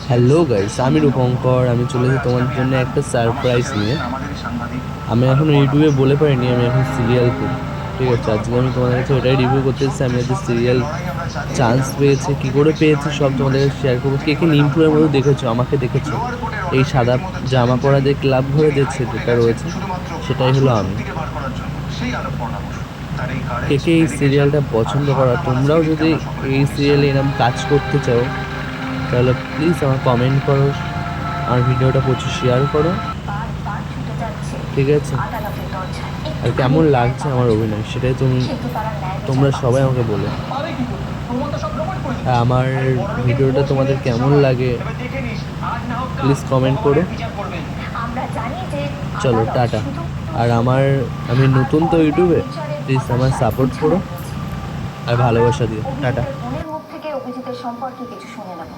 Hello guys, আমি রূপঙ্কর। আমি চলেছি তোমার জন্য একটা সারপ্রাইজ নিয়ে। আমি এখন ইউটিউবে বলে পারিনি আমি এখন সিরিয়াল করি। ঠিক আছে, আজকে আমি তোমাদের কাছে এটাই রিভিউ করতে এসেছি আমি আজকে সিরিয়াল চান্স পেয়েছি, কী করে পেয়েছি সব তোমাদের কাছে শেয়ার করবো। কে কে নিমপুরের মতো দেখেছো, আমাকে দেখেছো, এই সাদা জামা পরা যে ক্লাব ঘরে যে ছেলেটা রয়েছে সেটাই হলো আমি। কে কে এই সিরিয়ালটা পছন্দ করা, তোমরাও যদি এই সিরিয়ালে এরকম কাজ করতে চাও তাহলে প্লিজ আমার কমেন্ট করো, আমার ভিডিওটা প্রচুর শেয়ার করো। ঠিক আছে, আর কেমন লাগছে আমার অভিনয় সেটাই তোমরা সবাই আমাকে বলো। আর আমার ভিডিওটা তোমাদের কেমন লাগে প্লিজ কমেন্ট করো। চলো টাটা। আর আমি নতুন তো ইউটিউবে, প্লিজ আমার সাপোর্ট করো আর ভালোবাসা দিও। টাটা। মনের মুখ থেকে অভিজিতের সম্পর্কে কিছু শুনে নেব।